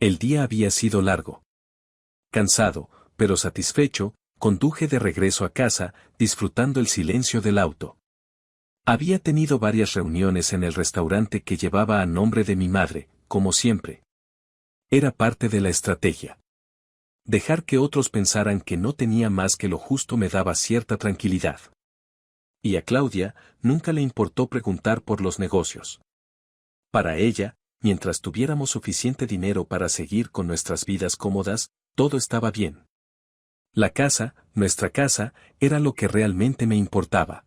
El día había sido largo. Cansado, pero satisfecho, conduje de regreso a casa, disfrutando el silencio del auto. Había tenido varias reuniones en el restaurante que llevaba a nombre de mi madre, como siempre. Era parte de la estrategia. Dejar que otros pensaran que no tenía más que lo justo me daba cierta tranquilidad. Y a Claudia nunca le importó preguntar por los negocios. Para ella, mientras tuviéramos suficiente dinero para seguir con nuestras vidas cómodas, todo estaba bien. La casa, nuestra casa, era lo que realmente me importaba.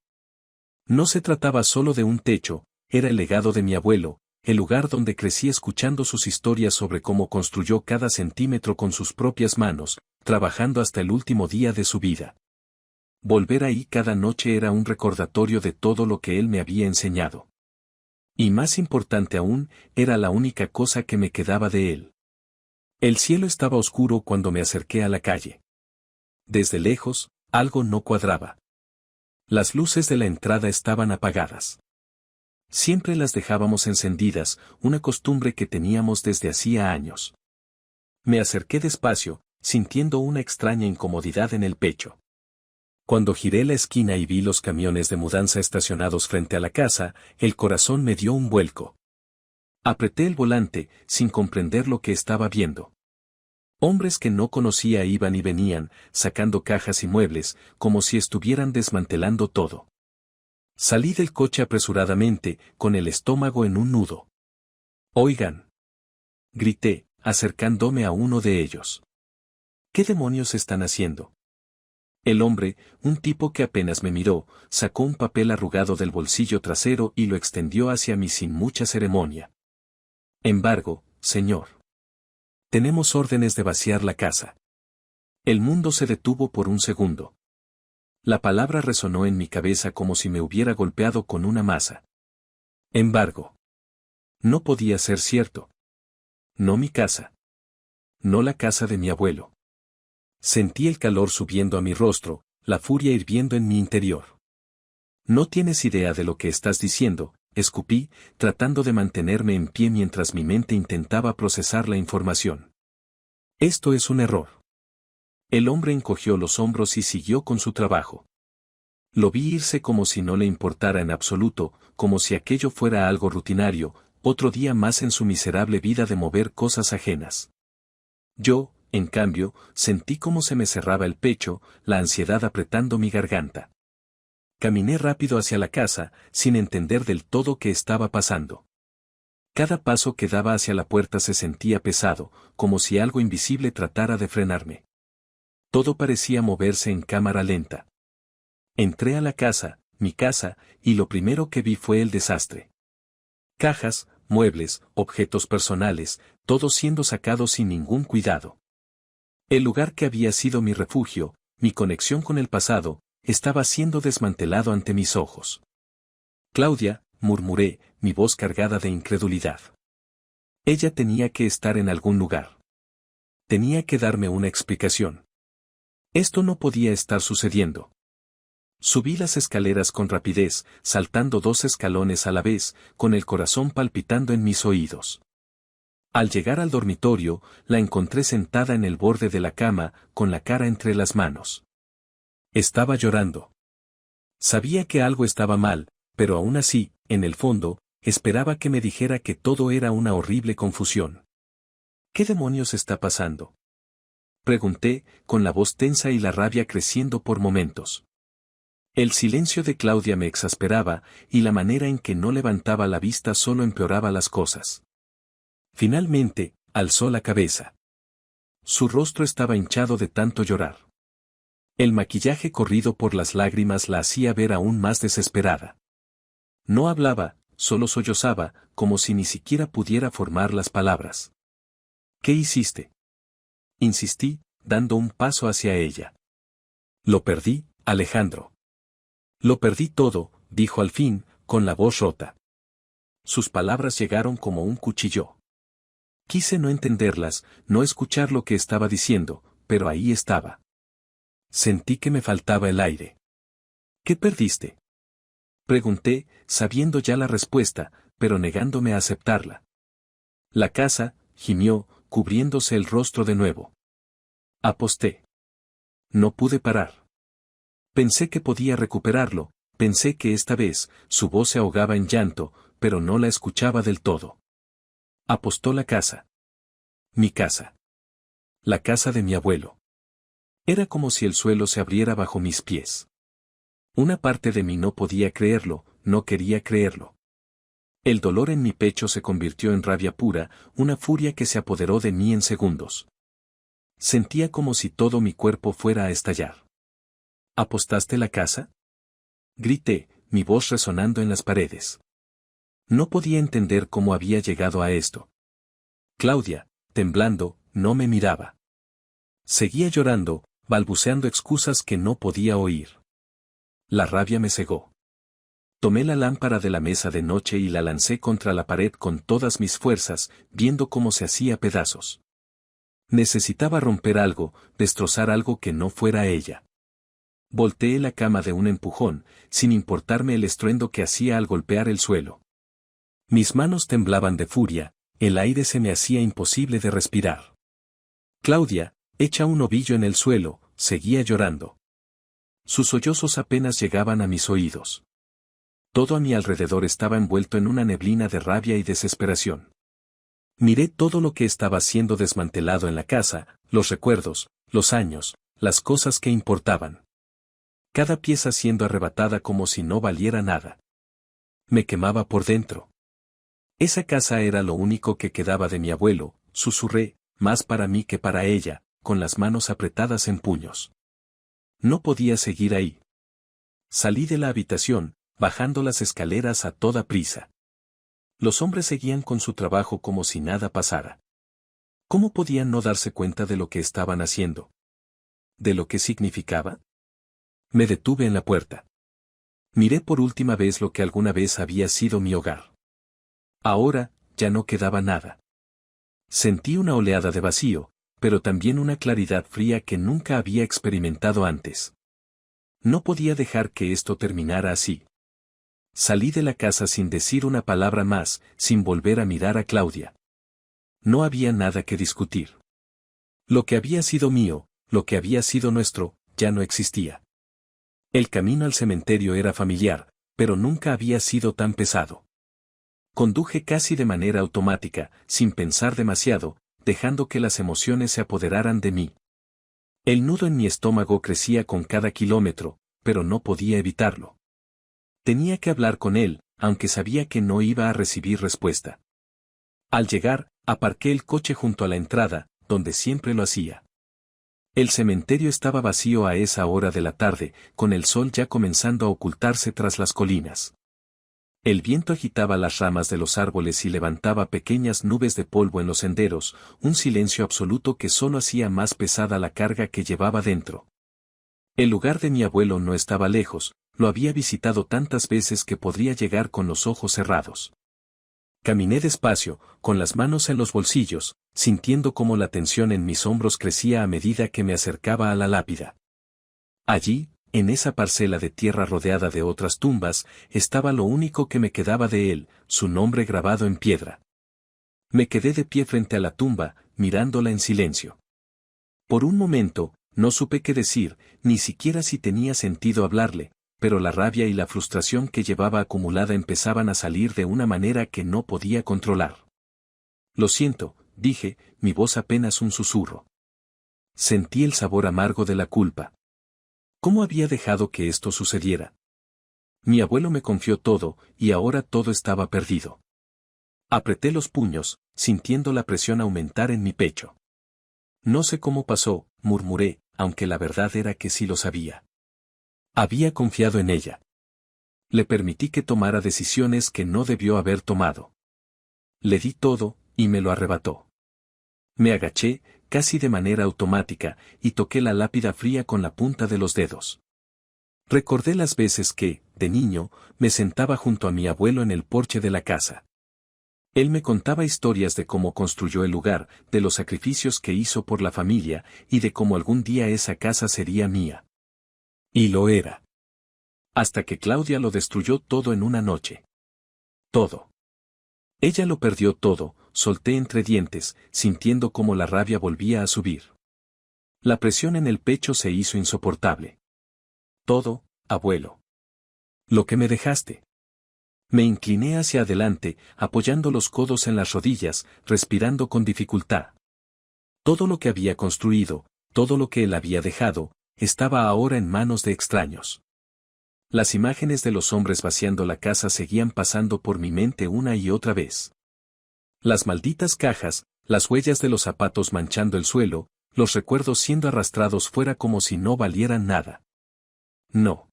No se trataba solo de un techo, era el legado de mi abuelo, el lugar donde crecí escuchando sus historias sobre cómo construyó cada centímetro con sus propias manos, trabajando hasta el último día de su vida. Volver ahí cada noche era un recordatorio de todo lo que él me había enseñado. Y más importante aún, era la única cosa que me quedaba de él. El cielo estaba oscuro cuando me acerqué a la calle. Desde lejos, algo no cuadraba. Las luces de la entrada estaban apagadas. Siempre las dejábamos encendidas, una costumbre que teníamos desde hacía años. Me acerqué despacio, sintiendo una extraña incomodidad en el pecho. Cuando giré la esquina y vi los camiones de mudanza estacionados frente a la casa, el corazón me dio un vuelco. Apreté el volante, sin comprender lo que estaba viendo. Hombres que no conocía iban y venían, sacando cajas y muebles, como si estuvieran desmantelando todo. Salí del coche apresuradamente, con el estómago en un nudo. «Oigan», grité, acercándome a uno de ellos. «¿Qué demonios están haciendo?» El hombre, un tipo que apenas me miró, sacó un papel arrugado del bolsillo trasero y lo extendió hacia mí sin mucha ceremonia. «Embargo, señor. Tenemos órdenes de vaciar la casa». El mundo se detuvo por un segundo. La palabra resonó en mi cabeza como si me hubiera golpeado con una masa. Embargo. No podía ser cierto. No mi casa. No la casa de mi abuelo. Sentí el calor subiendo a mi rostro, la furia hirviendo en mi interior. «No tienes idea de lo que estás diciendo», escupí, tratando de mantenerme en pie mientras mi mente intentaba procesar la información. «Esto es un error». El hombre encogió los hombros y siguió con su trabajo. Lo vi irse como si no le importara en absoluto, como si aquello fuera algo rutinario, otro día más en su miserable vida de mover cosas ajenas. Yo, en cambio, sentí cómo se me cerraba el pecho, la ansiedad apretando mi garganta. Caminé rápido hacia la casa, sin entender del todo qué estaba pasando. Cada paso que daba hacia la puerta se sentía pesado, como si algo invisible tratara de frenarme. Todo parecía moverse en cámara lenta. Entré a la casa, mi casa, y lo primero que vi fue el desastre. Cajas, muebles, objetos personales, todos siendo sacados sin ningún cuidado. El lugar que había sido mi refugio, mi conexión con el pasado, estaba siendo desmantelado ante mis ojos. «Claudia», murmuré, mi voz cargada de incredulidad. Ella tenía que estar en algún lugar. Tenía que darme una explicación. Esto no podía estar sucediendo. Subí las escaleras con rapidez, saltando 2 escalones a la vez, con el corazón palpitando en mis oídos. Al llegar al dormitorio, la encontré sentada en el borde de la cama, con la cara entre las manos. Estaba llorando. Sabía que algo estaba mal, pero aún así, en el fondo, esperaba que me dijera que todo era una horrible confusión. «¿Qué demonios está pasando?», pregunté, con la voz tensa y la rabia creciendo por momentos. El silencio de Claudia me exasperaba, y la manera en que no levantaba la vista solo empeoraba las cosas. Finalmente, alzó la cabeza. Su rostro estaba hinchado de tanto llorar. El maquillaje corrido por las lágrimas la hacía ver aún más desesperada. No hablaba, solo sollozaba, como si ni siquiera pudiera formar las palabras. «¿Qué hiciste?», insistí, dando un paso hacia ella. «Lo perdí, Alejandro». «Lo perdí todo», dijo al fin, con la voz rota. Sus palabras llegaron como un cuchillo. Quise no entenderlas, no escuchar lo que estaba diciendo, pero ahí estaba. Sentí que me faltaba el aire. «¿Qué perdiste?», pregunté, sabiendo ya la respuesta, pero negándome a aceptarla. «La casa», gimió, cubriéndose el rostro de nuevo. Aposté. No pude parar. Pensé que podía recuperarlo, pensé que esta vez, su voz se ahogaba en llanto, pero no la escuchaba del todo. Apostó la casa. Mi casa. La casa de mi abuelo. Era como si el suelo se abriera bajo mis pies. Una parte de mí no podía creerlo, no quería creerlo. El dolor en mi pecho se convirtió en rabia pura, una furia que se apoderó de mí en segundos. Sentía como si todo mi cuerpo fuera a estallar. ¿Apostaste la casa? Grité, mi voz resonando en las paredes. No podía entender cómo había llegado a esto. Claudia, temblando, no me miraba. Seguía llorando, balbuceando excusas que no podía oír. La rabia me cegó. Tomé la lámpara de la mesa de noche y la lancé contra la pared con todas mis fuerzas, viendo cómo se hacía pedazos. Necesitaba romper algo, destrozar algo que no fuera ella. Volteé la cama de un empujón, sin importarme el estruendo que hacía al golpear el suelo. Mis manos temblaban de furia, el aire se me hacía imposible de respirar. Claudia, hecha un ovillo en el suelo, seguía llorando. Sus sollozos apenas llegaban a mis oídos. Todo a mi alrededor estaba envuelto en una neblina de rabia y desesperación. Miré todo lo que estaba siendo desmantelado en la casa, los recuerdos, los años, las cosas que importaban. Cada pieza siendo arrebatada como si no valiera nada. Me quemaba por dentro. Esa casa era lo único que quedaba de mi abuelo, susurré, más para mí que para ella, con las manos apretadas en puños. No podía seguir ahí. Salí de la habitación, bajando las escaleras a toda prisa. Los hombres seguían con su trabajo como si nada pasara. ¿Cómo podían no darse cuenta de lo que estaban haciendo? ¿De lo que significaba? Me detuve en la puerta. Miré por última vez lo que alguna vez había sido mi hogar. Ahora, ya no quedaba nada. Sentí una oleada de vacío, pero también una claridad fría que nunca había experimentado antes. No podía dejar que esto terminara así. Salí de la casa sin decir una palabra más, sin volver a mirar a Claudia. No había nada que discutir. Lo que había sido mío, lo que había sido nuestro, ya no existía. El camino al cementerio era familiar, pero nunca había sido tan pesado. Conduje casi de manera automática, sin pensar demasiado, dejando que las emociones se apoderaran de mí. El nudo en mi estómago crecía con cada kilómetro, pero no podía evitarlo. Tenía que hablar con él, aunque sabía que no iba a recibir respuesta. Al llegar, aparqué el coche junto a la entrada, donde siempre lo hacía. El cementerio estaba vacío a esa hora de la tarde, con el sol ya comenzando a ocultarse tras las colinas. El viento agitaba las ramas de los árboles y levantaba pequeñas nubes de polvo en los senderos, un silencio absoluto que solo hacía más pesada la carga que llevaba dentro. El lugar de mi abuelo no estaba lejos, lo había visitado tantas veces que podría llegar con los ojos cerrados. Caminé despacio, con las manos en los bolsillos, sintiendo cómo la tensión en mis hombros crecía a medida que me acercaba a la lápida. Allí, en esa parcela de tierra rodeada de otras tumbas, estaba lo único que me quedaba de él, su nombre grabado en piedra. Me quedé de pie frente a la tumba, mirándola en silencio. Por un momento, no supe qué decir, ni siquiera si tenía sentido hablarle, pero la rabia y la frustración que llevaba acumulada empezaban a salir de una manera que no podía controlar. Lo siento, dije, mi voz apenas un susurro. Sentí el sabor amargo de la culpa. ¿Cómo había dejado que esto sucediera? Mi abuelo me confió todo, y ahora todo estaba perdido. Apreté los puños, sintiendo la presión aumentar en mi pecho. No sé cómo pasó, murmuré, aunque la verdad era que sí lo sabía. Había confiado en ella. Le permití que tomara decisiones que no debió haber tomado. Le di todo, y me lo arrebató. Me agaché, casi de manera automática, y toqué la lápida fría con la punta de los dedos. Recordé las veces que, de niño, me sentaba junto a mi abuelo en el porche de la casa. Él me contaba historias de cómo construyó el lugar, de los sacrificios que hizo por la familia, y de cómo algún día esa casa sería mía. Y lo era. Hasta que Claudia lo destruyó todo en una noche. Todo. Ella lo perdió todo, solté entre dientes, sintiendo cómo la rabia volvía a subir. La presión en el pecho se hizo insoportable. Todo, abuelo. Lo que me dejaste. Me incliné hacia adelante, apoyando los codos en las rodillas, respirando con dificultad. Todo lo que había construido, todo lo que él había dejado, estaba ahora en manos de extraños. Las imágenes de los hombres vaciando la casa seguían pasando por mi mente una y otra vez. Las malditas cajas, las huellas de los zapatos manchando el suelo, los recuerdos siendo arrastrados fuera como si no valieran nada. No.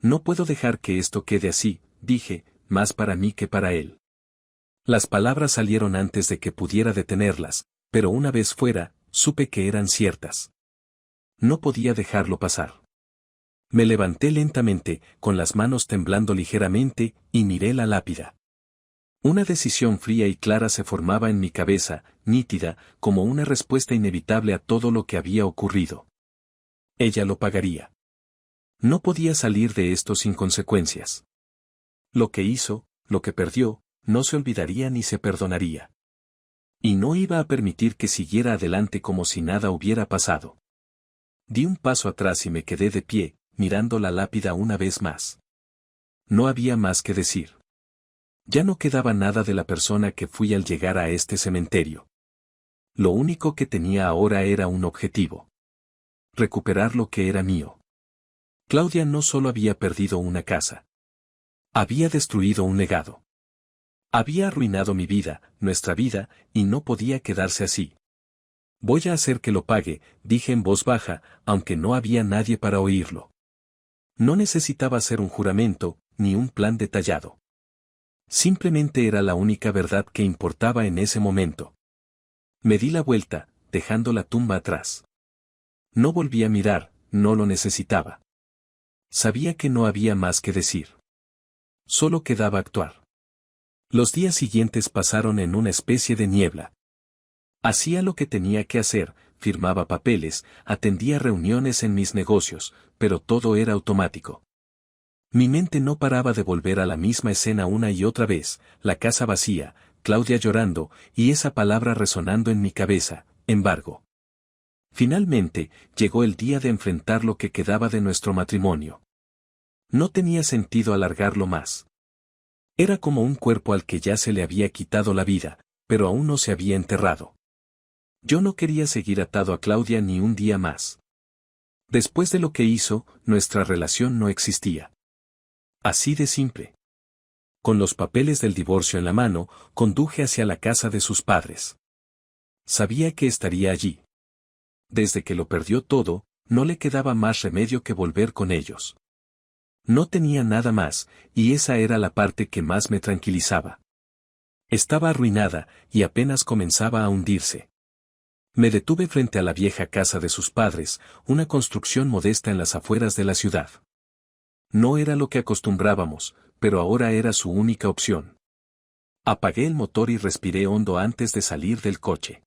No puedo dejar que esto quede así, dije, más para mí que para él. Las palabras salieron antes de que pudiera detenerlas, pero una vez fuera, supe que eran ciertas. No podía dejarlo pasar. Me levanté lentamente, con las manos temblando ligeramente, y miré la lápida. Una decisión fría y clara se formaba en mi cabeza, nítida, como una respuesta inevitable a todo lo que había ocurrido. Ella lo pagaría. No podía salir de esto sin consecuencias. Lo que hizo, lo que perdió, no se olvidaría ni se perdonaría. Y no iba a permitir que siguiera adelante como si nada hubiera pasado. Di un paso atrás y me quedé de pie, mirando la lápida una vez más. No había más que decir. Ya no quedaba nada de la persona que fui al llegar a este cementerio. Lo único que tenía ahora era un objetivo. Recuperar lo que era mío. Claudia no solo había perdido una casa. Había destruido un legado. Había arruinado mi vida, nuestra vida, y no podía quedarse así. Voy a hacer que lo pague, dije en voz baja, aunque no había nadie para oírlo. No necesitaba hacer un juramento, ni un plan detallado. Simplemente era la única verdad que importaba en ese momento. Me di la vuelta, dejando la tumba atrás. No volví a mirar, no lo necesitaba. Sabía que no había más que decir. Solo quedaba actuar. Los días siguientes pasaron en una especie de niebla. Hacía lo que tenía que hacer, firmaba papeles, atendía reuniones en mis negocios, pero todo era automático. Mi mente no paraba de volver a la misma escena una y otra vez, la casa vacía, Claudia llorando, y esa palabra resonando en mi cabeza, embargo. Finalmente, llegó el día de enfrentar lo que quedaba de nuestro matrimonio. No tenía sentido alargarlo más. Era como un cuerpo al que ya se le había quitado la vida, pero aún no se había enterrado. Yo no quería seguir atado a Claudia ni un día más. Después de lo que hizo, nuestra relación no existía. Así de simple. Con los papeles del divorcio en la mano, conduje hacia la casa de sus padres. Sabía que estaría allí. Desde que lo perdió todo, no le quedaba más remedio que volver con ellos. No tenía nada más, y esa era la parte que más me tranquilizaba. Estaba arruinada, y apenas comenzaba a hundirse. Me detuve frente a la vieja casa de sus padres, una construcción modesta en las afueras de la ciudad. No era lo que acostumbrábamos, pero ahora era su única opción. Apagué el motor y respiré hondo antes de salir del coche.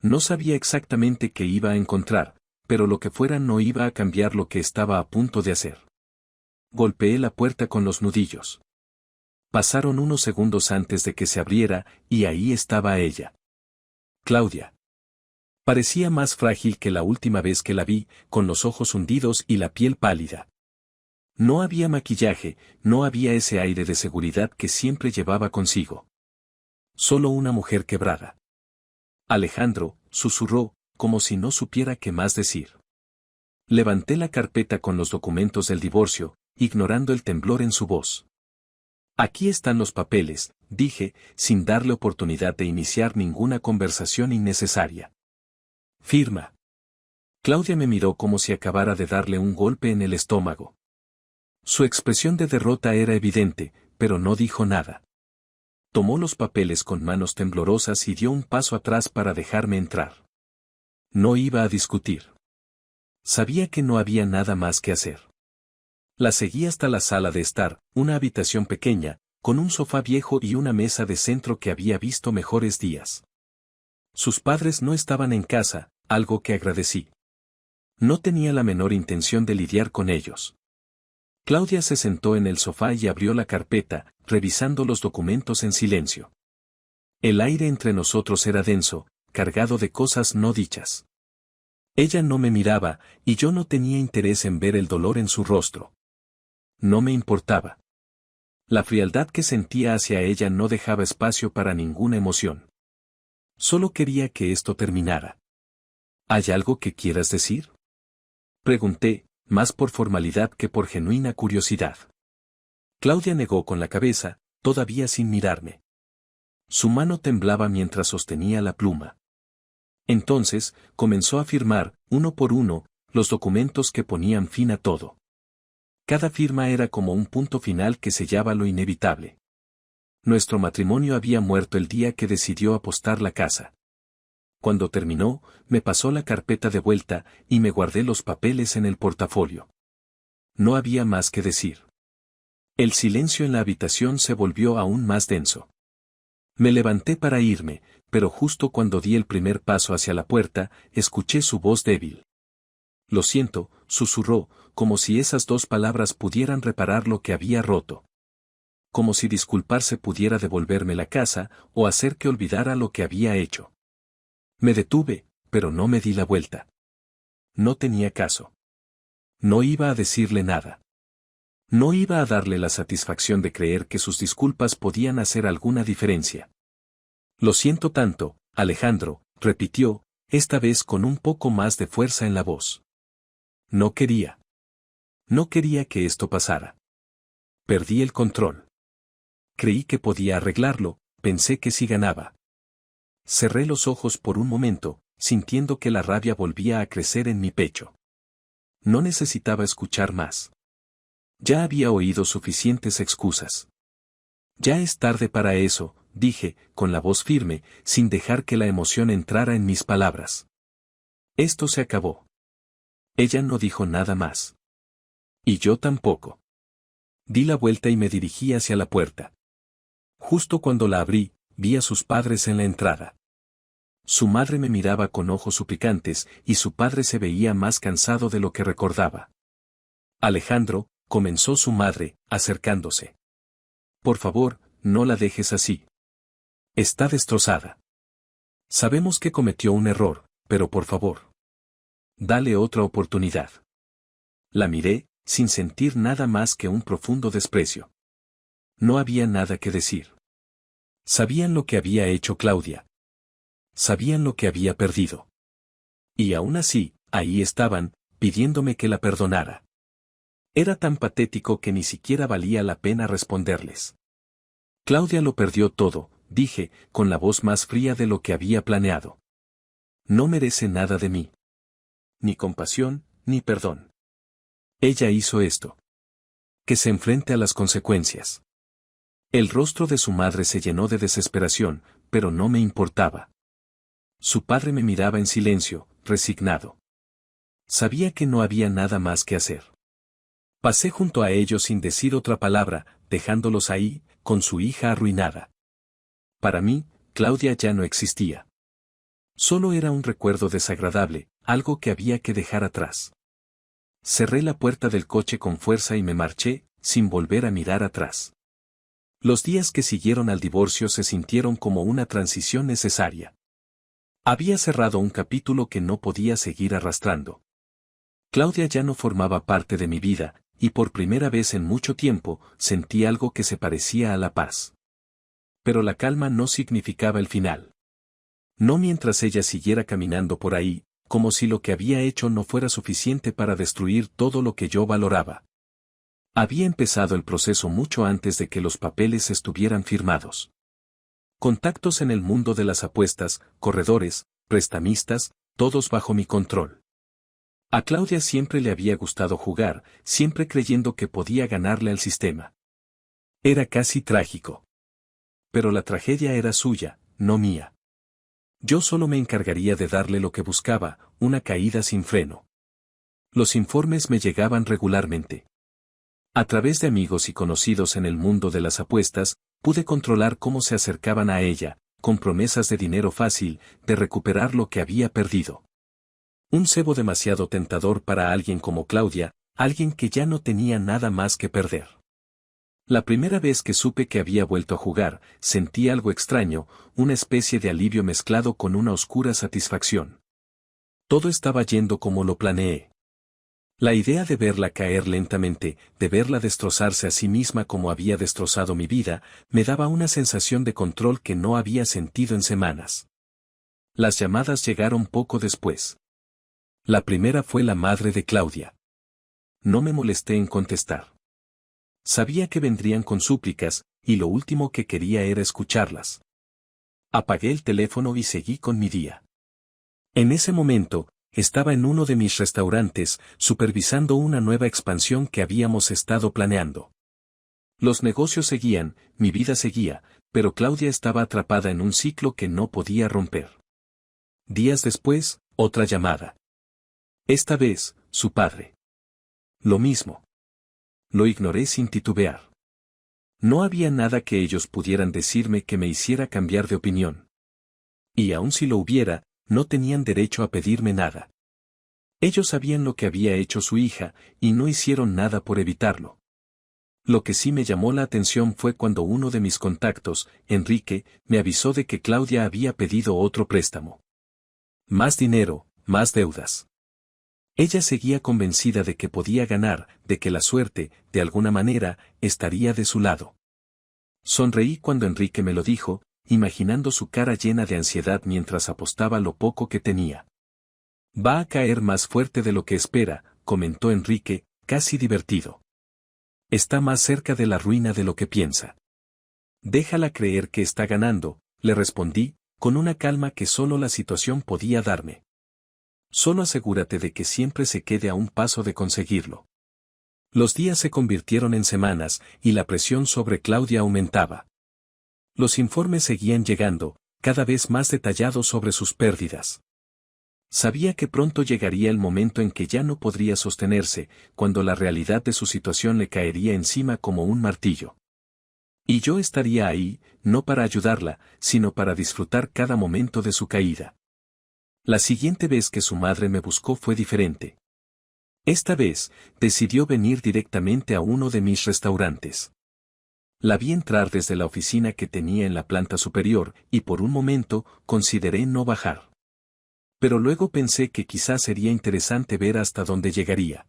No sabía exactamente qué iba a encontrar, pero lo que fuera no iba a cambiar lo que estaba a punto de hacer. Golpeé la puerta con los nudillos. Pasaron unos segundos antes de que se abriera, y ahí estaba ella. Claudia. Parecía más frágil que la última vez que la vi, con los ojos hundidos y la piel pálida. No había maquillaje, no había ese aire de seguridad que siempre llevaba consigo. Solo una mujer quebrada. Alejandro, susurró, como si no supiera qué más decir. Levanté la carpeta con los documentos del divorcio, ignorando el temblor en su voz. Aquí están los papeles, dije, sin darle oportunidad de iniciar ninguna conversación innecesaria. Firma. Claudia me miró como si acabara de darle un golpe en el estómago. Su expresión de derrota era evidente, pero no dijo nada. Tomó los papeles con manos temblorosas y dio un paso atrás para dejarme entrar. No iba a discutir. Sabía que no había nada más que hacer. La seguí hasta la sala de estar, una habitación pequeña, con un sofá viejo y una mesa de centro que había visto mejores días. Sus padres no estaban en casa, algo que agradecí. No tenía la menor intención de lidiar con ellos. Claudia se sentó en el sofá y abrió la carpeta, revisando los documentos en silencio. El aire entre nosotros era denso, cargado de cosas no dichas. Ella no me miraba, y yo no tenía interés en ver el dolor en su rostro. No me importaba. La frialdad que sentía hacia ella no dejaba espacio para ninguna emoción. Solo quería que esto terminara. ¿Hay algo que quieras decir? Pregunté, más por formalidad que por genuina curiosidad. Claudia negó con la cabeza, todavía sin mirarme. Su mano temblaba mientras sostenía la pluma. Entonces, comenzó a firmar, uno por uno, los documentos que ponían fin a todo. Cada firma era como un punto final que sellaba lo inevitable. Nuestro matrimonio había muerto el día que decidió apostar la casa. Cuando terminó, me pasó la carpeta de vuelta y me guardé los papeles en el portafolio. No había más que decir. El silencio en la habitación se volvió aún más denso. Me levanté para irme, pero justo cuando di el primer paso hacia la puerta, escuché su voz débil. Lo siento, susurró, como si esas dos palabras pudieran reparar lo que había roto. Como si disculparse pudiera devolverme la casa, o hacer que olvidara lo que había hecho. Me detuve, pero no me di la vuelta. No tenía caso. No iba a decirle nada. No iba a darle la satisfacción de creer que sus disculpas podían hacer alguna diferencia. Lo siento tanto, Alejandro, repitió, esta vez con un poco más de fuerza en la voz. No quería. No quería que esto pasara. Perdí el control. Creí que podía arreglarlo, pensé que sí ganaba. Cerré los ojos por un momento, sintiendo que la rabia volvía a crecer en mi pecho. No necesitaba escuchar más. Ya había oído suficientes excusas. Ya es tarde para eso, dije, con la voz firme, sin dejar que la emoción entrara en mis palabras. Esto se acabó. Ella no dijo nada más. Y yo tampoco. Di la vuelta y me dirigí hacia la puerta. Justo cuando la abrí, vi a sus padres en la entrada. Su madre me miraba con ojos suplicantes y su padre se veía más cansado de lo que recordaba. Alejandro, comenzó su madre, acercándose. Por favor, no la dejes así. Está destrozada. Sabemos que cometió un error, pero por favor. Dale otra oportunidad. La miré, sin sentir nada más que un profundo desprecio. No había nada que decir. Sabían lo que había hecho Claudia. Sabían lo que había perdido. Y aún así, ahí estaban, pidiéndome que la perdonara. Era tan patético que ni siquiera valía la pena responderles. Claudia lo perdió todo, dije, con la voz más fría de lo que había planeado. No merece nada de mí. Ni compasión, ni perdón. Ella hizo esto. Que se enfrente a las consecuencias. El rostro de su madre se llenó de desesperación, pero no me importaba. Su padre me miraba en silencio, resignado. Sabía que no había nada más que hacer. Pasé junto a ellos sin decir otra palabra, dejándolos ahí, con su hija arruinada. Para mí, Claudia ya no existía. Solo era un recuerdo desagradable, algo que había que dejar atrás. Cerré la puerta del coche con fuerza y me marché, sin volver a mirar atrás. Los días que siguieron al divorcio se sintieron como una transición necesaria. Había cerrado un capítulo que no podía seguir arrastrando. Claudia ya no formaba parte de mi vida, y por primera vez en mucho tiempo, sentí algo que se parecía a la paz. Pero la calma no significaba el final. No mientras ella siguiera caminando por ahí, como si lo que había hecho no fuera suficiente para destruir todo lo que yo valoraba. Había empezado el proceso mucho antes de que los papeles estuvieran firmados. Contactos en el mundo de las apuestas, corredores, prestamistas, todos bajo mi control. A Claudia siempre le había gustado jugar, siempre creyendo que podía ganarle al sistema. Era casi trágico. Pero la tragedia era suya, no mía. Yo solo me encargaría de darle lo que buscaba, una caída sin freno. Los informes me llegaban regularmente. A través de amigos y conocidos en el mundo de las apuestas, pude controlar cómo se acercaban a ella, con promesas de dinero fácil, de recuperar lo que había perdido. Un cebo demasiado tentador para alguien como Claudia, alguien que ya no tenía nada más que perder. La primera vez que supe que había vuelto a jugar, sentí algo extraño, una especie de alivio mezclado con una oscura satisfacción. Todo estaba yendo como lo planeé. La idea de verla caer lentamente, de verla destrozarse a sí misma como había destrozado mi vida, me daba una sensación de control que no había sentido en semanas. Las llamadas llegaron poco después. La primera fue la madre de Claudia. No me molesté en contestar. Sabía que vendrían con súplicas, y lo último que quería era escucharlas. Apagué el teléfono y seguí con mi día. En ese momento, estaba en uno de mis restaurantes, supervisando una nueva expansión que habíamos estado planeando. Los negocios seguían, mi vida seguía, pero Claudia estaba atrapada en un ciclo que no podía romper. Días después, otra llamada. Esta vez, su padre. Lo mismo. Lo ignoré sin titubear. No había nada que ellos pudieran decirme que me hiciera cambiar de opinión. Y aun si lo hubiera, no tenían derecho a pedirme nada. Ellos sabían lo que había hecho su hija, y no hicieron nada por evitarlo. Lo que sí me llamó la atención fue cuando uno de mis contactos, Enrique, me avisó de que Claudia había pedido otro préstamo. Más dinero, más deudas. Ella seguía convencida de que podía ganar, de que la suerte, de alguna manera, estaría de su lado. Sonreí cuando Enrique me lo dijo, imaginando su cara llena de ansiedad mientras apostaba lo poco que tenía. Va a caer más fuerte de lo que espera, comentó Enrique, casi divertido. Está más cerca de la ruina de lo que piensa. Déjala creer que está ganando, le respondí, con una calma que solo la situación podía darme. Solo asegúrate de que siempre se quede a un paso de conseguirlo. Los días se convirtieron en semanas, y la presión sobre Claudia aumentaba. Los informes seguían llegando, cada vez más detallados sobre sus pérdidas. Sabía que pronto llegaría el momento en que ya no podría sostenerse, cuando la realidad de su situación le caería encima como un martillo. Y yo estaría ahí, no para ayudarla, sino para disfrutar cada momento de su caída. La siguiente vez que su madre me buscó fue diferente. Esta vez, decidió venir directamente a uno de mis restaurantes. La vi entrar desde la oficina que tenía en la planta superior, y por un momento, consideré no bajar. Pero luego pensé que quizás sería interesante ver hasta dónde llegaría.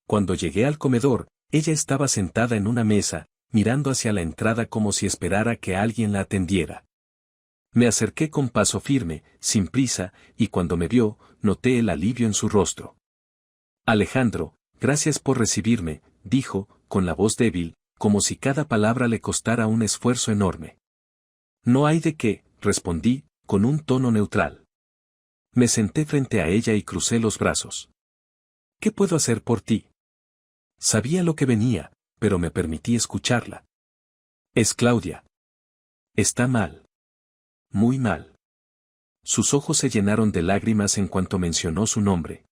Cuando llegué al comedor, ella estaba sentada en una mesa, mirando hacia la entrada como si esperara que alguien la atendiera. Me acerqué con paso firme, sin prisa, y cuando me vio, noté el alivio en su rostro. Alejandro, gracias por recibirme, dijo, con la voz débil, como si cada palabra le costara un esfuerzo enorme. No hay de qué, respondí, con un tono neutral. Me senté frente a ella y crucé los brazos. ¿Qué puedo hacer por ti? Sabía lo que venía, pero me permití escucharla. Es Claudia. Está mal. Muy mal. Sus ojos se llenaron de lágrimas en cuanto mencionó su nombre.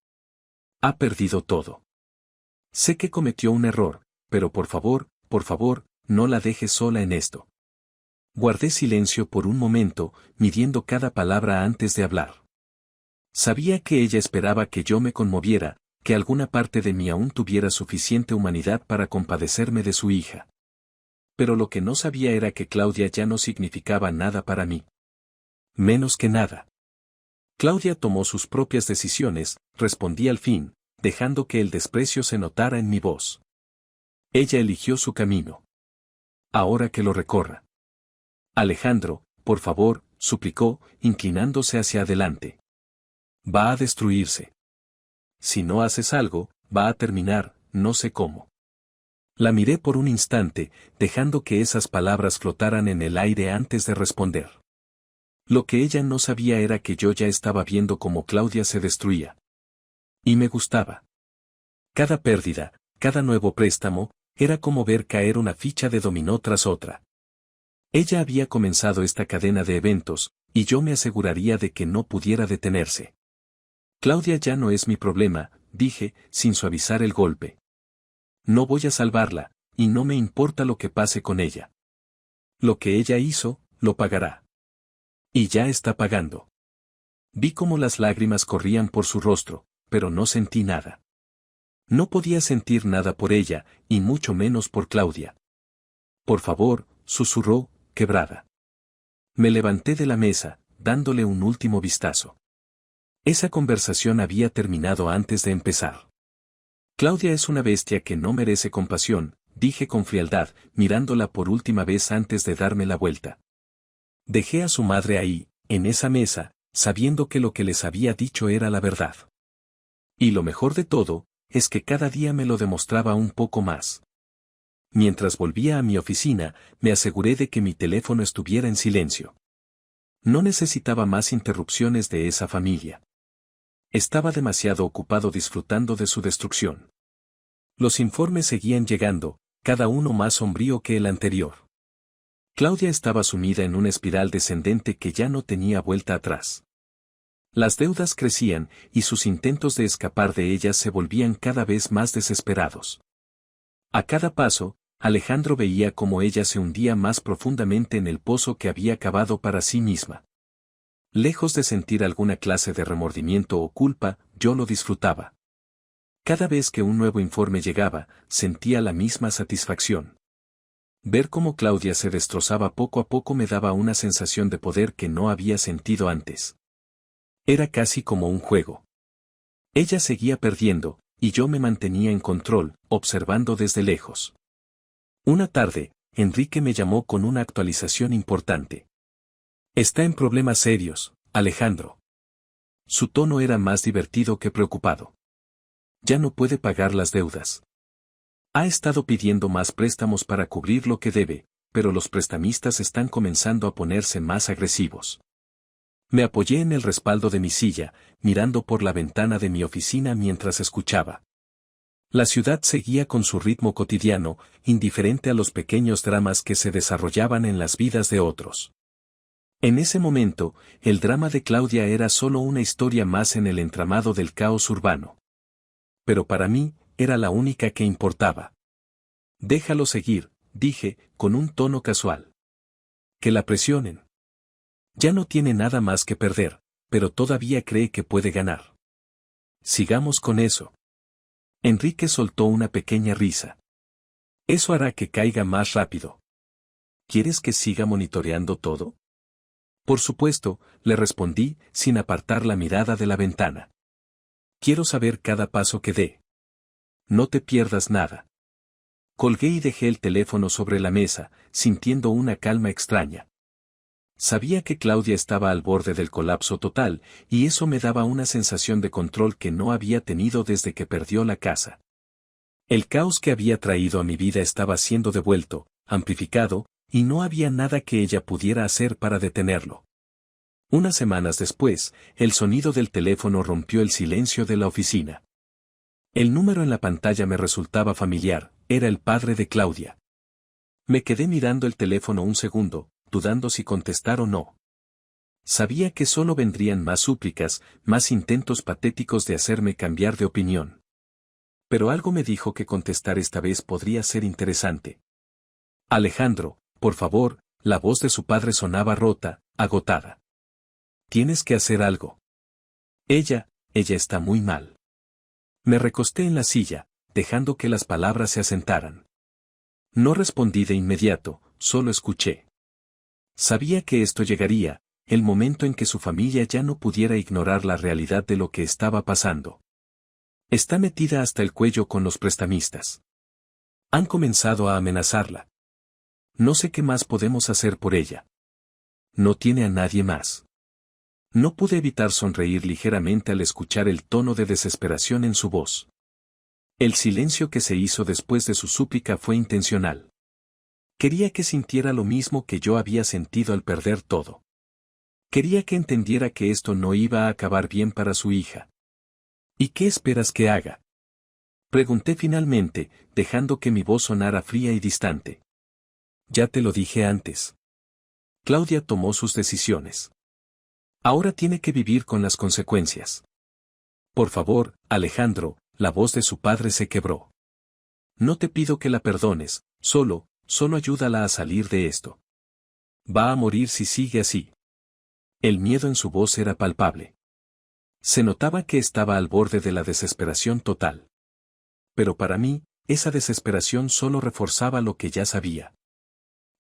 Ha perdido todo. Sé que cometió un error, pero por favor, no la dejes sola en esto. Guardé silencio por un momento, midiendo cada palabra antes de hablar. Sabía que ella esperaba que yo me conmoviera, que alguna parte de mí aún tuviera suficiente humanidad para compadecerme de su hija. Pero lo que no sabía era que Claudia ya no significaba nada para mí. Menos que nada. Claudia tomó sus propias decisiones, respondí al fin, dejando que el desprecio se notara en mi voz. Ella eligió su camino. Ahora que lo recorra. Alejandro, por favor, suplicó, inclinándose hacia adelante. Va a destruirse. Si no haces algo, va a terminar, no sé cómo. La miré por un instante, dejando que esas palabras flotaran en el aire antes de responder. Lo que ella no sabía era que yo ya estaba viendo cómo Claudia se destruía. Y me gustaba. Cada pérdida, cada nuevo préstamo, era como ver caer una ficha de dominó tras otra. Ella había comenzado esta cadena de eventos, y yo me aseguraría de que no pudiera detenerse. Claudia ya no es mi problema, dije, sin suavizar el golpe. No voy a salvarla, y no me importa lo que pase con ella. Lo que ella hizo, lo pagará. Y ya está pagando. Vi cómo las lágrimas corrían por su rostro, pero no sentí nada. No podía sentir nada por ella, y mucho menos por Claudia. Por favor, susurró, quebrada. Me levanté de la mesa, dándole un último vistazo. Esa conversación había terminado antes de empezar. Claudia es una bestia que no merece compasión, dije con frialdad, mirándola por última vez antes de darme la vuelta. Dejé a su madre ahí, en esa mesa, sabiendo que lo que les había dicho era la verdad. Y lo mejor de todo, es que cada día me lo demostraba un poco más. Mientras volvía a mi oficina, me aseguré de que mi teléfono estuviera en silencio. No necesitaba más interrupciones de esa familia. Estaba demasiado ocupado disfrutando de su destrucción. Los informes seguían llegando, cada uno más sombrío que el anterior. Claudia estaba sumida en una espiral descendente que ya no tenía vuelta atrás. Las deudas crecían, y sus intentos de escapar de ellas se volvían cada vez más desesperados. A cada paso, Alejandro veía cómo ella se hundía más profundamente en el pozo que había cavado para sí misma. Lejos de sentir alguna clase de remordimiento o culpa, yo lo disfrutaba. Cada vez que un nuevo informe llegaba, sentía la misma satisfacción. Ver cómo Claudia se destrozaba poco a poco me daba una sensación de poder que no había sentido antes. Era casi como un juego. Ella seguía perdiendo, y yo me mantenía en control, observando desde lejos. Una tarde, Enrique me llamó con una actualización importante. Está en problemas serios, Alejandro. Su tono era más divertido que preocupado. Ya no puede pagar las deudas. Ha estado pidiendo más préstamos para cubrir lo que debe, pero los prestamistas están comenzando a ponerse más agresivos. Me apoyé en el respaldo de mi silla, mirando por la ventana de mi oficina mientras escuchaba. La ciudad seguía con su ritmo cotidiano, indiferente a los pequeños dramas que se desarrollaban en las vidas de otros. En ese momento, el drama de Claudia era solo una historia más en el entramado del caos urbano. Pero para mí, era la única que importaba. Déjalo seguir, dije, con un tono casual. Que la presionen. Ya no tiene nada más que perder, pero todavía cree que puede ganar. Sigamos con eso. Enrique soltó una pequeña risa. Eso hará que caiga más rápido. ¿Quieres que siga monitoreando todo? Por supuesto, le respondí, sin apartar la mirada de la ventana. Quiero saber cada paso que dé. No te pierdas nada. Colgué y dejé el teléfono sobre la mesa, sintiendo una calma extraña. Sabía que Claudia estaba al borde del colapso total, y eso me daba una sensación de control que no había tenido desde que perdió la casa. El caos que había traído a mi vida estaba siendo devuelto, amplificado, y no había nada que ella pudiera hacer para detenerlo. Unas semanas después, el sonido del teléfono rompió el silencio de la oficina. El número en la pantalla me resultaba familiar, era el padre de Claudia. Me quedé mirando el teléfono un segundo, dudando si contestar o no. Sabía que solo vendrían más súplicas, más intentos patéticos de hacerme cambiar de opinión. Pero algo me dijo que contestar esta vez podría ser interesante. Alejandro, por favor, la voz de su padre sonaba rota, agotada. Tienes que hacer algo. Ella está muy mal. Me recosté en la silla, dejando que las palabras se asentaran. No respondí de inmediato, solo escuché. Sabía que esto llegaría, el momento en que su familia ya no pudiera ignorar la realidad de lo que estaba pasando. Está metida hasta el cuello con los prestamistas. Han comenzado a amenazarla. No sé qué más podemos hacer por ella. No tiene a nadie más. No pude evitar sonreír ligeramente al escuchar el tono de desesperación en su voz. El silencio que se hizo después de su súplica fue intencional. Quería que sintiera lo mismo que yo había sentido al perder todo. Quería que entendiera que esto no iba a acabar bien para su hija. ¿Y qué esperas que haga? Pregunté finalmente, dejando que mi voz sonara fría y distante. Ya te lo dije antes. Claudia tomó sus decisiones. Ahora tiene que vivir con las consecuencias. Por favor, Alejandro, la voz de su padre se quebró. No te pido que la perdones, solo ayúdala a salir de esto. Va a morir si sigue así. El miedo en su voz era palpable. Se notaba que estaba al borde de la desesperación total. pero para mí, esa desesperación solo reforzaba lo que ya sabía.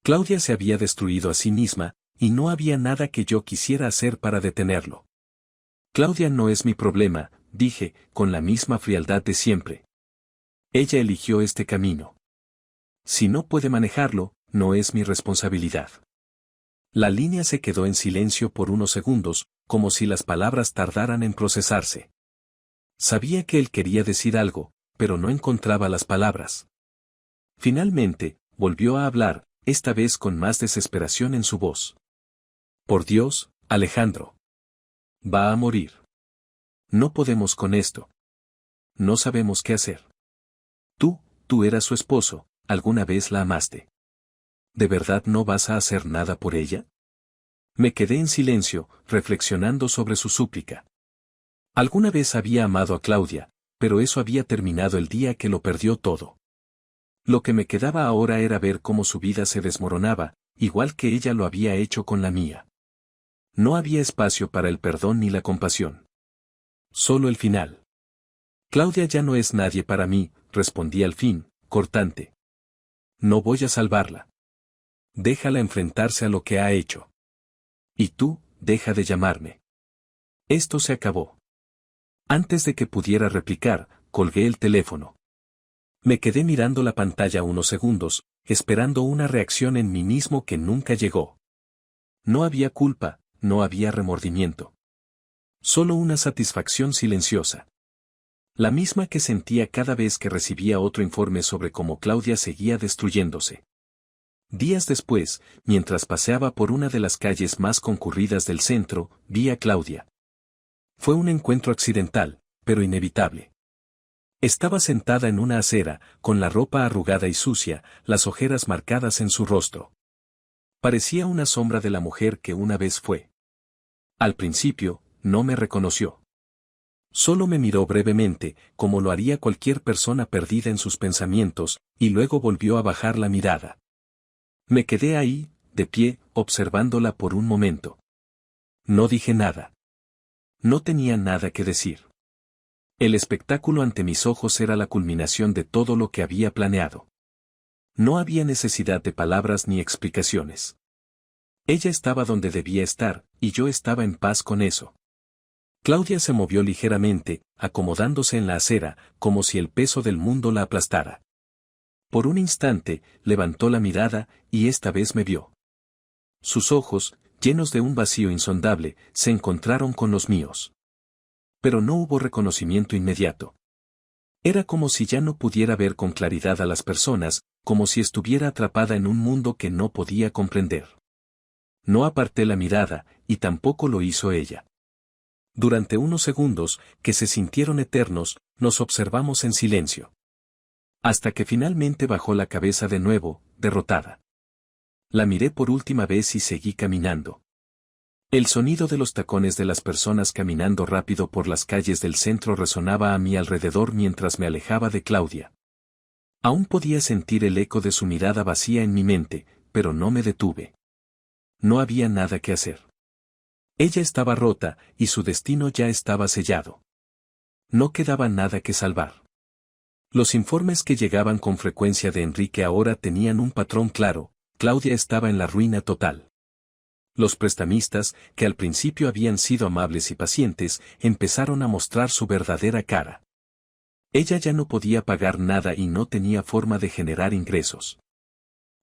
Claudia se había destruido a sí misma, y no había nada que yo quisiera hacer para detenerlo. Claudia no es mi problema, dije, con la misma frialdad de siempre. Ella eligió este camino. Si no puede manejarlo, no es mi responsabilidad. La línea se quedó en silencio por unos segundos, como si las palabras tardaran en procesarse. Sabía que él quería decir algo, pero no encontraba las palabras. Finalmente, volvió a hablar, esta vez con más desesperación en su voz. Por Dios, Alejandro. Va a morir. No podemos con esto. No sabemos qué hacer. Tú eras su esposo, ¿alguna vez la amaste? ¿De verdad no vas a hacer nada por ella? Me quedé en silencio, reflexionando sobre su súplica. Alguna vez había amado a Claudia, pero eso había terminado el día que lo perdió todo. Lo que me quedaba ahora era ver cómo su vida se desmoronaba, igual que ella lo había hecho con la mía. No había espacio para el perdón ni la compasión. Solo el final. Claudia ya no es nadie para mí, respondí al fin, cortante. No voy a salvarla. Déjala enfrentarse a lo que ha hecho. Y tú, deja de llamarme. Esto se acabó. Antes de que pudiera replicar, colgué el teléfono. Me quedé mirando la pantalla unos segundos, esperando una reacción en mí mismo que nunca llegó. No había culpa, no había remordimiento. Solo una satisfacción silenciosa. La misma que sentía cada vez que recibía otro informe sobre cómo Claudia seguía destruyéndose. Días después, mientras paseaba por una de las calles más concurridas del centro, vi a Claudia. Fue un encuentro accidental, pero inevitable. Estaba sentada en una acera, con la ropa arrugada y sucia, las ojeras marcadas en su rostro. Parecía una sombra de la mujer que una vez fue. Al principio, no me reconoció. Solo me miró brevemente, como lo haría cualquier persona perdida en sus pensamientos, y luego volvió a bajar la mirada. Me quedé ahí, de pie, observándola por un momento. No dije nada. No tenía nada que decir. El espectáculo ante mis ojos era la culminación de todo lo que había planeado. No había necesidad de palabras ni explicaciones. Ella estaba donde debía estar, y yo estaba en paz con eso. Claudia se movió ligeramente, acomodándose en la acera, como si el peso del mundo la aplastara. Por un instante, levantó la mirada, y esta vez me vio. Sus ojos, llenos de un vacío insondable, se encontraron con los míos. Pero no hubo reconocimiento inmediato. Era como si ya no pudiera ver con claridad a las personas, como si estuviera atrapada en un mundo que no podía comprender. No aparté la mirada, y tampoco lo hizo ella. Durante unos segundos, que se sintieron eternos, nos observamos en silencio. Hasta que finalmente bajó la cabeza de nuevo, derrotada. La miré por última vez y seguí caminando. El sonido de los tacones de las personas caminando rápido por las calles del centro resonaba a mi alrededor mientras me alejaba de Claudia. Aún podía sentir el eco de su mirada vacía en mi mente, pero no me detuve. No había nada que hacer. Ella estaba rota, y su destino ya estaba sellado. No quedaba nada que salvar. Los informes que llegaban con frecuencia de Enrique ahora tenían un patrón claro: Claudia estaba en la ruina total. Los prestamistas, que al principio habían sido amables y pacientes, empezaron a mostrar su verdadera cara. Ella ya no podía pagar nada y no tenía forma de generar ingresos.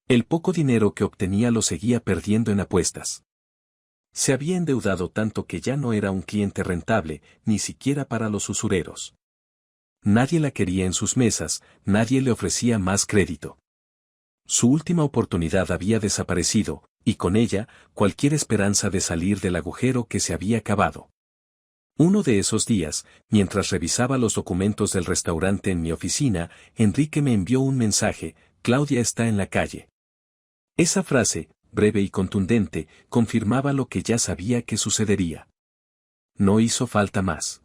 El poco dinero que obtenía lo seguía perdiendo en apuestas. Se había endeudado tanto que ya no era un cliente rentable, ni siquiera para los usureros. Nadie la quería en sus mesas, nadie le ofrecía más crédito. Su última oportunidad había desaparecido, y con ella, cualquier esperanza de salir del agujero que se había cavado. Uno de esos días, mientras revisaba los documentos del restaurante en mi oficina, Enrique me envió un mensaje: Claudia está en la calle. Esa frase, breve y contundente, confirmaba lo que ya sabía que sucedería. No hizo falta más.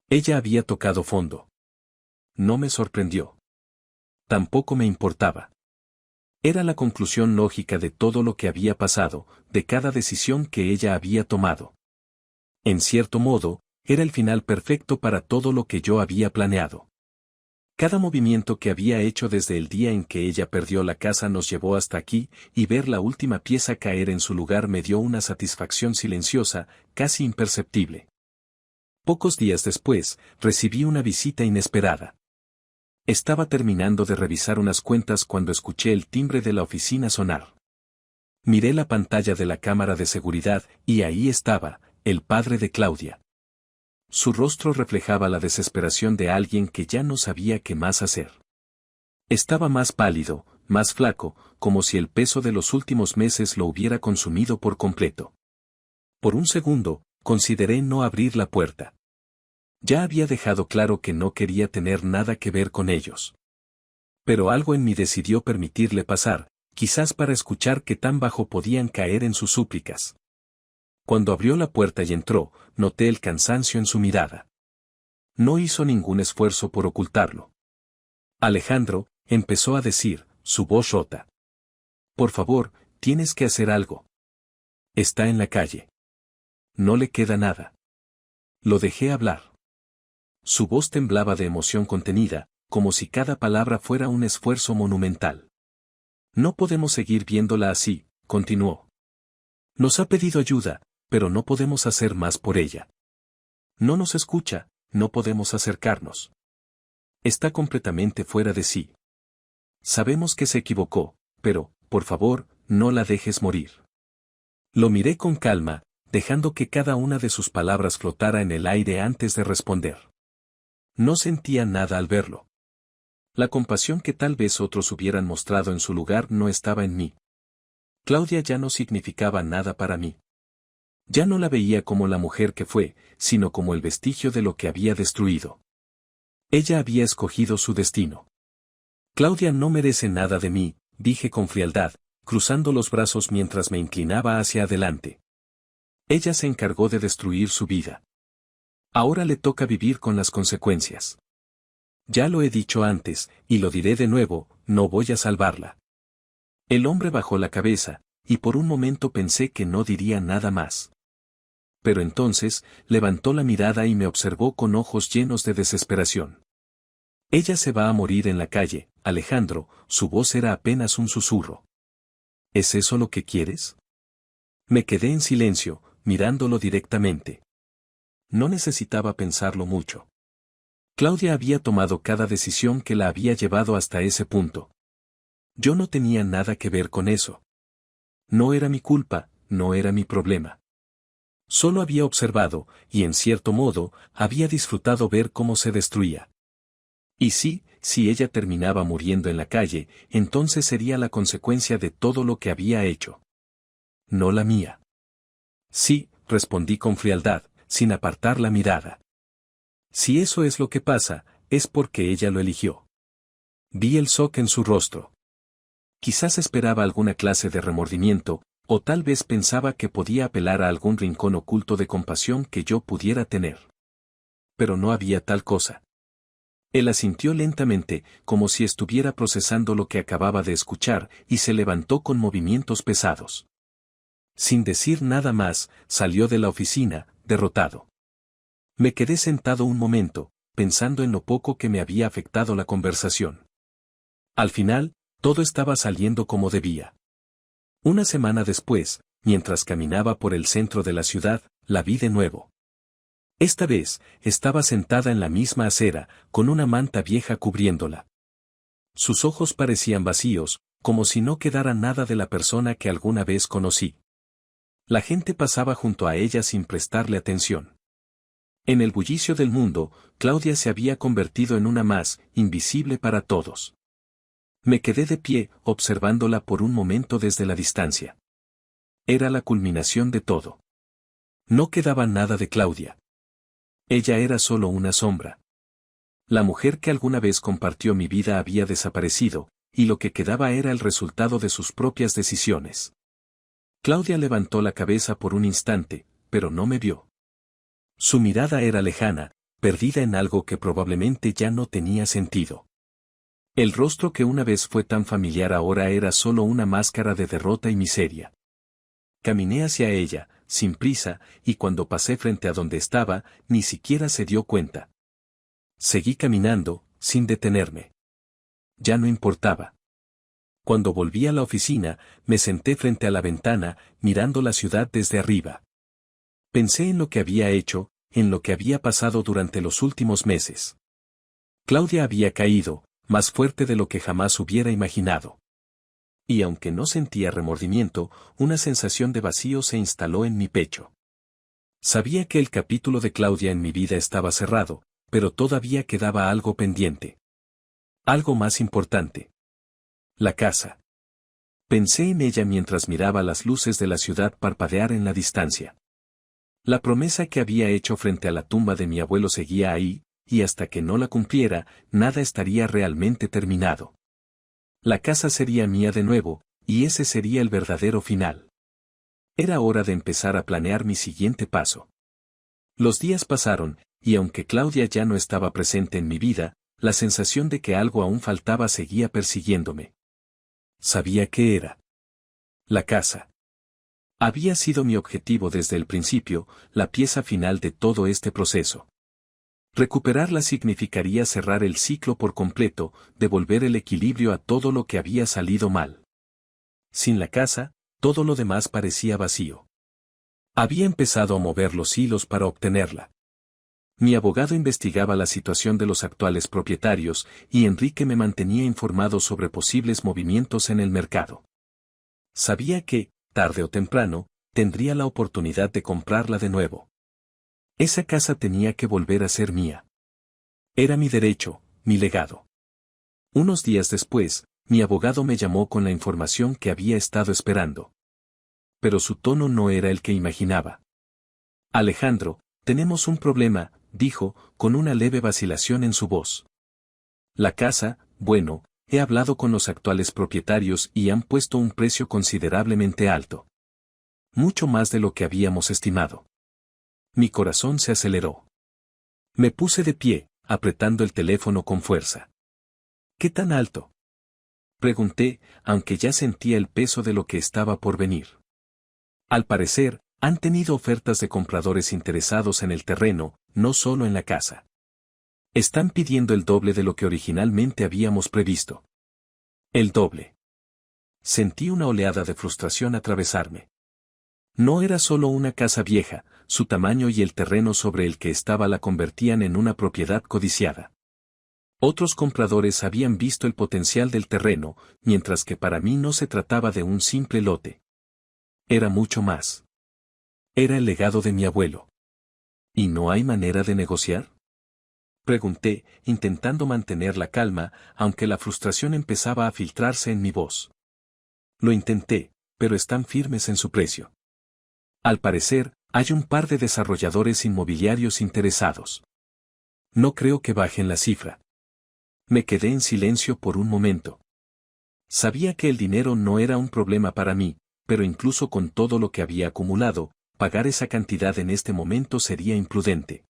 Ella había tocado fondo. No me sorprendió. Tampoco me importaba. Era la conclusión lógica de todo lo que había pasado, de cada decisión que ella había tomado. En cierto modo, era el final perfecto para todo lo que yo había planeado. Cada movimiento que había hecho desde el día en que ella perdió la casa nos llevó hasta aquí, y ver la última pieza caer en su lugar me dio una satisfacción silenciosa, casi imperceptible. Pocos días después, recibí una visita inesperada. Estaba terminando de revisar unas cuentas cuando escuché el timbre de la oficina sonar. Miré la pantalla de la cámara de seguridad, y ahí estaba, el padre de Claudia. Su rostro reflejaba la desesperación de alguien que ya no sabía qué más hacer. Estaba más pálido, más flaco, como si el peso de los últimos meses lo hubiera consumido por completo. Por un segundo, consideré no abrir la puerta. Ya había dejado claro que no quería tener nada que ver con ellos. Pero algo en mí decidió permitirle pasar, quizás para escuchar qué tan bajo podían caer en sus súplicas. Cuando abrió la puerta y entró, noté el cansancio en su mirada. No hizo ningún esfuerzo por ocultarlo. Alejandro, empezó a decir, su voz rota. Por favor, tienes que hacer algo. Está en la calle. No le queda nada. Lo dejé hablar. Su voz temblaba de emoción contenida, como si cada palabra fuera un esfuerzo monumental. No podemos seguir viéndola así, continuó. Nos ha pedido ayuda, pero no podemos hacer más por ella. No nos escucha, no podemos acercarnos. Está completamente fuera de sí. Sabemos que se equivocó, pero, por favor, no la dejes morir. Lo miré con calma, dejando que cada una de sus palabras flotara en el aire antes de responder. No sentía nada al verlo. La compasión que tal vez otros hubieran mostrado en su lugar no estaba en mí. Claudia ya no significaba nada para mí. Ya no la veía como la mujer que fue, sino como el vestigio de lo que había destruido. Ella había escogido su destino. Claudia no merece nada de mí, dije con frialdad, cruzando los brazos mientras me inclinaba hacia adelante. Ella se encargó de destruir su vida. Ahora le toca vivir con las consecuencias. Ya lo he dicho antes, y lo diré de nuevo, no voy a salvarla. El hombre bajó la cabeza, y por un momento pensé que no diría nada más. Pero entonces, levantó la mirada y me observó con ojos llenos de desesperación. Ella se va a morir en la calle, Alejandro, su voz era apenas un susurro. ¿Es eso lo que quieres? Me quedé en silencio, mirándolo directamente. No necesitaba pensarlo mucho. Claudia había tomado cada decisión que la había llevado hasta ese punto. Yo no tenía nada que ver con eso. No era mi culpa, no era mi problema. Solo había observado, y en cierto modo, había disfrutado ver cómo se destruía. Y sí, si ella terminaba muriendo en la calle, entonces sería la consecuencia de todo lo que había hecho. No la mía. Sí, respondí con frialdad, sin apartar la mirada. Si eso es lo que pasa, es porque ella lo eligió. Vi el shock en su rostro. Quizás esperaba alguna clase de remordimiento, o tal vez pensaba que podía apelar a algún rincón oculto de compasión que yo pudiera tener. Pero no había tal cosa. Él asintió lentamente, como si estuviera procesando lo que acababa de escuchar, y se levantó con movimientos pesados. Sin decir nada más, salió de la oficina, derrotado. Me quedé sentado un momento, pensando en lo poco que me había afectado la conversación. Al final, todo estaba saliendo como debía. Una semana después, mientras caminaba por el centro de la ciudad, la vi de nuevo. Esta vez, estaba sentada en la misma acera, con una manta vieja cubriéndola. Sus ojos parecían vacíos, como si no quedara nada de la persona que alguna vez conocí. La gente pasaba junto a ella sin prestarle atención. En el bullicio del mundo, Claudia se había convertido en una más, invisible para todos. Me quedé de pie, observándola por un momento desde la distancia. Era la culminación de todo. No quedaba nada de Claudia. Ella era solo una sombra. La mujer que alguna vez compartió mi vida había desaparecido, y lo que quedaba era el resultado de sus propias decisiones. Claudia levantó la cabeza por un instante, pero no me vio. Su mirada era lejana, perdida en algo que probablemente ya no tenía sentido. El rostro que una vez fue tan familiar ahora era solo una máscara de derrota y miseria. Caminé hacia ella, sin prisa, y cuando pasé frente a donde estaba, ni siquiera se dio cuenta. Seguí caminando, sin detenerme. Ya no importaba. Cuando volví a la oficina, me senté frente a la ventana, mirando la ciudad desde arriba. Pensé en lo que había hecho, en lo que había pasado durante los últimos meses. Claudia había caído, más fuerte de lo que jamás hubiera imaginado. Y aunque no sentía remordimiento, una sensación de vacío se instaló en mi pecho. Sabía que el capítulo de Claudia en mi vida estaba cerrado, pero todavía quedaba algo pendiente. Algo más importante. La casa. Pensé en ella mientras miraba las luces de la ciudad parpadear en la distancia. La promesa que había hecho frente a la tumba de mi abuelo seguía ahí, y hasta que no la cumpliera, nada estaría realmente terminado. La casa sería mía de nuevo, y ese sería el verdadero final. Era hora de empezar a planear mi siguiente paso. Los días pasaron, y aunque Claudia ya no estaba presente en mi vida, la sensación de que algo aún faltaba seguía persiguiéndome. Sabía qué era. La casa. Había sido mi objetivo desde el principio, la pieza final de todo este proceso. Recuperarla significaría cerrar el ciclo por completo, devolver el equilibrio a todo lo que había salido mal. Sin la casa, todo lo demás parecía vacío. Había empezado a mover los hilos para obtenerla. Mi abogado investigaba la situación de los actuales propietarios, y Enrique me mantenía informado sobre posibles movimientos en el mercado. Sabía que, tarde o temprano, tendría la oportunidad de comprarla de nuevo. Esa casa tenía que volver a ser mía. Era mi derecho, mi legado. Unos días después, mi abogado me llamó con la información que había estado esperando. Pero su tono no era el que imaginaba. Alejandro, tenemos un problema, dijo, con una leve vacilación en su voz. La casa, bueno, he hablado con los actuales propietarios y han puesto un precio considerablemente alto. Mucho más de lo que habíamos estimado. Mi corazón se aceleró. Me puse de pie, apretando el teléfono con fuerza. ¿Qué tan alto?, pregunté, aunque ya sentía el peso de lo que estaba por venir. Al parecer, han tenido ofertas de compradores interesados en el terreno, no solo en la casa. Están pidiendo el doble de lo que originalmente habíamos previsto. El doble. Sentí una oleada de frustración atravesarme. No era solo una casa vieja, su tamaño y el terreno sobre el que estaba la convertían en una propiedad codiciada. Otros compradores habían visto el potencial del terreno, mientras que para mí no se trataba de un simple lote. Era mucho más. Era el legado de mi abuelo. ¿Y no hay manera de negociar?, pregunté, intentando mantener la calma, aunque la frustración empezaba a filtrarse en mi voz. Lo intenté, pero están firmes en su precio. Al parecer, hay un par de desarrolladores inmobiliarios interesados. No creo que bajen la cifra. Me quedé en silencio por un momento. Sabía que el dinero no era un problema para mí, pero incluso con todo lo que había acumulado, pagar esa cantidad en este momento sería imprudente.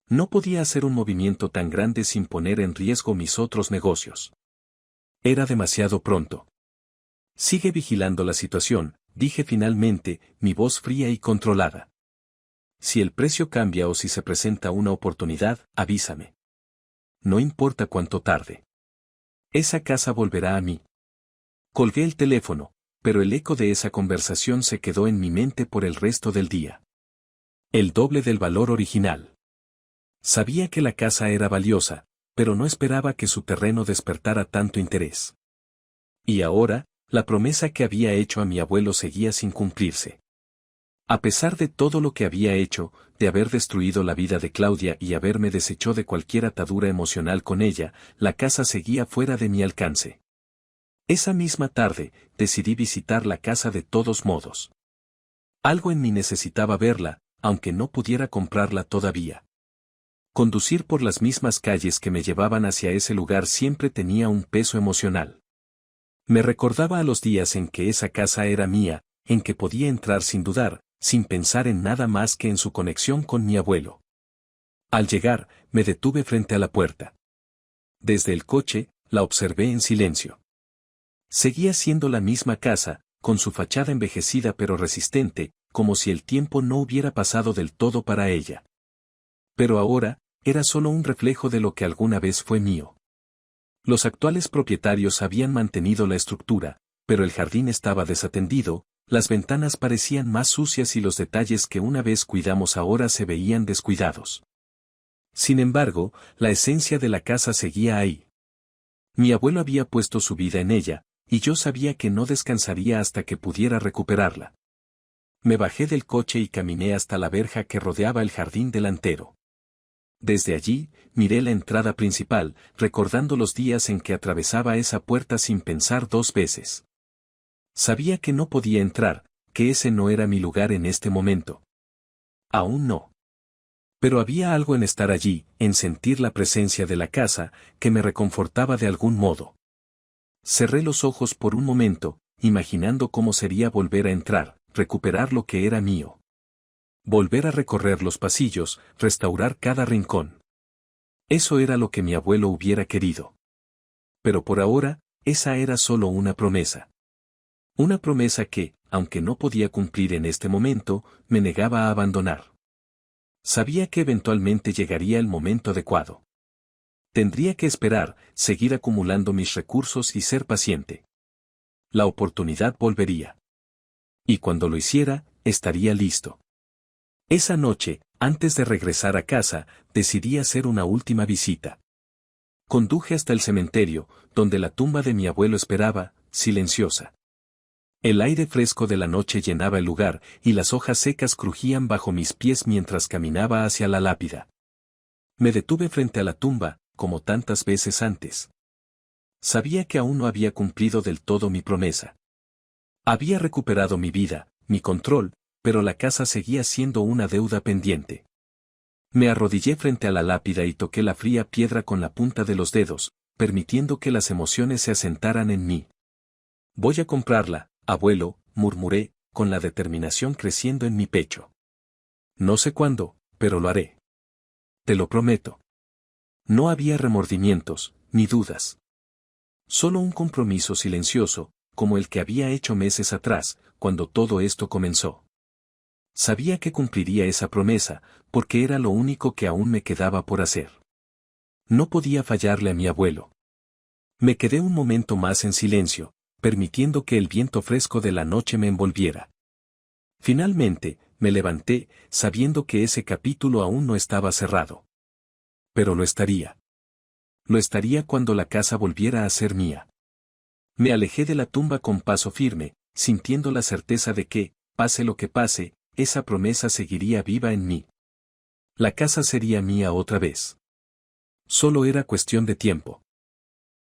No podía hacer un movimiento tan grande sin poner en riesgo mis otros negocios. Era demasiado pronto. Sigue vigilando la situación, dije finalmente, mi voz fría y controlada. Si el precio cambia o si se presenta una oportunidad, avísame. No importa cuánto tarde. Esa casa volverá a mí. Colgué el teléfono, pero el eco de esa conversación se quedó en mi mente por el resto del día. El doble del valor original. Sabía que la casa era valiosa, pero no esperaba que su terreno despertara tanto interés. Y ahora, la promesa que había hecho a mi abuelo seguía sin cumplirse. A pesar de todo lo que había hecho, de haber destruido la vida de Claudia y haberme deshecho de cualquier atadura emocional con ella, la casa seguía fuera de mi alcance. Esa misma tarde, decidí visitar la casa de todos modos. Algo en mí necesitaba verla, aunque no pudiera comprarla todavía. Conducir por las mismas calles que me llevaban hacia ese lugar siempre tenía un peso emocional. Me recordaba a los días en que esa casa era mía, en que podía entrar sin dudar, sin pensar en nada más que en su conexión con mi abuelo. Al llegar, me detuve frente a la puerta. Desde el coche, la observé en silencio. Seguía siendo la misma casa, con su fachada envejecida pero resistente, como si el tiempo no hubiera pasado del todo para ella. Pero ahora, era solo un reflejo de lo que alguna vez fue mío. Los actuales propietarios habían mantenido la estructura, pero el jardín estaba desatendido, las ventanas parecían más sucias y los detalles que una vez cuidamos ahora se veían descuidados. Sin embargo, la esencia de la casa seguía ahí. Mi abuelo había puesto su vida en ella, y yo sabía que no descansaría hasta que pudiera recuperarla. Me bajé del coche y caminé hasta la verja que rodeaba el jardín delantero. Desde allí, miré la entrada principal, recordando los días en que atravesaba esa puerta sin pensar dos veces. Sabía que no podía entrar, que ese no era mi lugar en este momento. Aún no. Pero había algo en estar allí, en sentir la presencia de la casa, que me reconfortaba de algún modo. Cerré los ojos por un momento, imaginando cómo sería volver a entrar, recuperar lo que era mío. Volver a recorrer los pasillos, restaurar cada rincón. Eso era lo que mi abuelo hubiera querido. Pero por ahora, esa era solo una promesa. Una promesa que, aunque no podía cumplir en este momento, me negaba a abandonar. Sabía que eventualmente llegaría el momento adecuado. Tendría que esperar, seguir acumulando mis recursos y ser paciente. La oportunidad volvería. Y cuando lo hiciera, estaría listo. Esa noche, antes de regresar a casa, decidí hacer una última visita. Conduje hasta el cementerio, donde la tumba de mi abuelo esperaba, silenciosa. El aire fresco de la noche llenaba el lugar, y las hojas secas crujían bajo mis pies mientras caminaba hacia la lápida. Me detuve frente a la tumba, como tantas veces antes. Sabía que aún no había cumplido del todo mi promesa. Había recuperado mi vida, mi control, pero la casa seguía siendo una deuda pendiente. Me arrodillé frente a la lápida y toqué la fría piedra con la punta de los dedos, permitiendo que las emociones se asentaran en mí. Voy a comprarla, abuelo, murmuré, con la determinación creciendo en mi pecho. No sé cuándo, pero lo haré. Te lo prometo. No había remordimientos, ni dudas. Solo un compromiso silencioso, como el que había hecho meses atrás, cuando todo esto comenzó. Sabía que cumpliría esa promesa, porque era lo único que aún me quedaba por hacer. No podía fallarle a mi abuelo. Me quedé un momento más en silencio, permitiendo que el viento fresco de la noche me envolviera. Finalmente, me levanté, sabiendo que ese capítulo aún no estaba cerrado. Pero lo estaría. Lo estaría cuando la casa volviera a ser mía. Me alejé de la tumba con paso firme, sintiendo la certeza de que, pase lo que pase, esa promesa seguiría viva en mí. La casa sería mía otra vez. Solo era cuestión de tiempo.